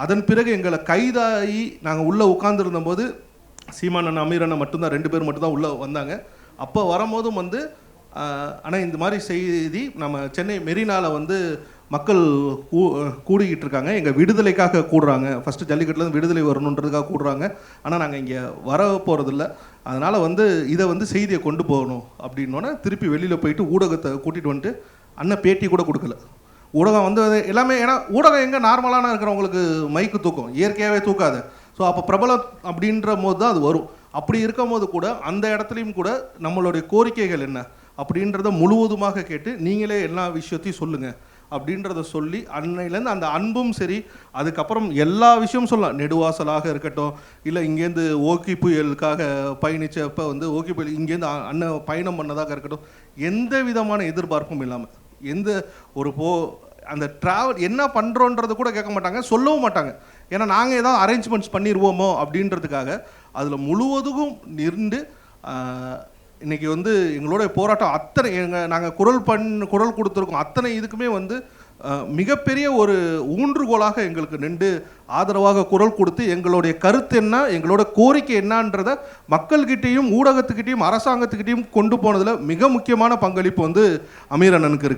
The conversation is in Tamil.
அதன் பிறகு எங்களை கைதாகி நாங்கள் உள்ளே உட்கார்ந்துருந்தபோது சீமானன் அமீரண்ணன் மட்டும்தான் 2 பேர் மட்டும்தான் உள்ளே வந்தாங்க. அப்போ வரும்போதும் வந்து ஆனால் இந்த மாதிரி செய்தி நம்ம சென்னை மெரினாவில் வந்து மக்கள் கூடிக்கிட்டு இருக்காங்க, எங்கள் விடுதலைக்காக கூடுறாங்க, ஃபஸ்ட்டு ஜல்லிக்கட்டுலேருந்து விடுதலை வரணுன்றதுக்காக கூடுறாங்க, ஆனால் நாங்கள் இங்கே வர போகிறதில்ல, அதனால் வந்து இதை வந்து செய்தியை கொண்டு போகணும் அப்படின்னோடனே திருப்பி வெளியில் போயிட்டு ஊடகத்தை கூட்டிகிட்டு வந்துட்டு அண்ணன் பேட்டி கூட கொடுக்கல. ஊடகம் வந்து எல்லாமே, ஏன்னா ஊடகம் எங்கே நார்மலான இருக்கிறவங்களுக்கு மைக்கு தூக்கும், இயற்கையாகவே தூக்காது. ஸோ அப்போ பிரபலம் அப்படின்ற போது தான் அது வரும். அப்படி இருக்கும் போது கூட அந்த இடத்துலையும் கூட நம்மளுடைய கோரிக்கைகள் என்ன அப்படின்றத முழுவதுமாக கேட்டு நீங்களே எல்லா விஷயத்தையும் சொல்லுங்கள் அப்படின்றத சொல்லி அன்னையிலேருந்து அந்த அன்பும் சரி, அதுக்கப்புறம் எல்லா விஷயமும் சொல்லலாம். நெடுவாசலாக இருக்கட்டும், இல்லை இங்கேருந்து ஓகி புயலுக்காக பயணித்தப்போ வந்து ஓகி புயல் இங்கேருந்து அண்ணன் பயணம் பண்ணதாக இருக்கட்டும், எந்த விதமான எதிர்பார்ப்பும் இல்லாமல் எந்த ஒரு அந்த ட்ராவல் என்ன பண்ணுறோன்றது கூட கேட்க மாட்டாங்க, சொல்லவும் மாட்டாங்க. ஏன்னா நாங்கள் ஏதாவது அரேஞ்ச்மெண்ட்ஸ் பண்ணிடுவோமோ அப்படின்றதுக்காக அதில் முழுவதும் நின்று இன்றைக்கி வந்து எங்களோட போராட்டம் அத்தனை நாங்கள் குரல் கொடுத்துருக்கோம், அத்தனை இதுக்குமே வந்து மிகப்பெரிய ஒரு ஊன்றுகோலாக எங்களுக்கு நின்று ஆதரவாக குரல் கொடுத்து எங்களுடைய கருத்து என்ன, எங்களோட கோரிக்கை என்னன்றதை மக்கள்கிட்டையும் ஊடகத்துக்கிட்டையும் அரசாங்கத்துக்கிட்டையும் கொண்டு போனதில் மிக முக்கியமான பங்களிப்பு வந்து அமீர் அண்ணனுக்கு இருக்குது.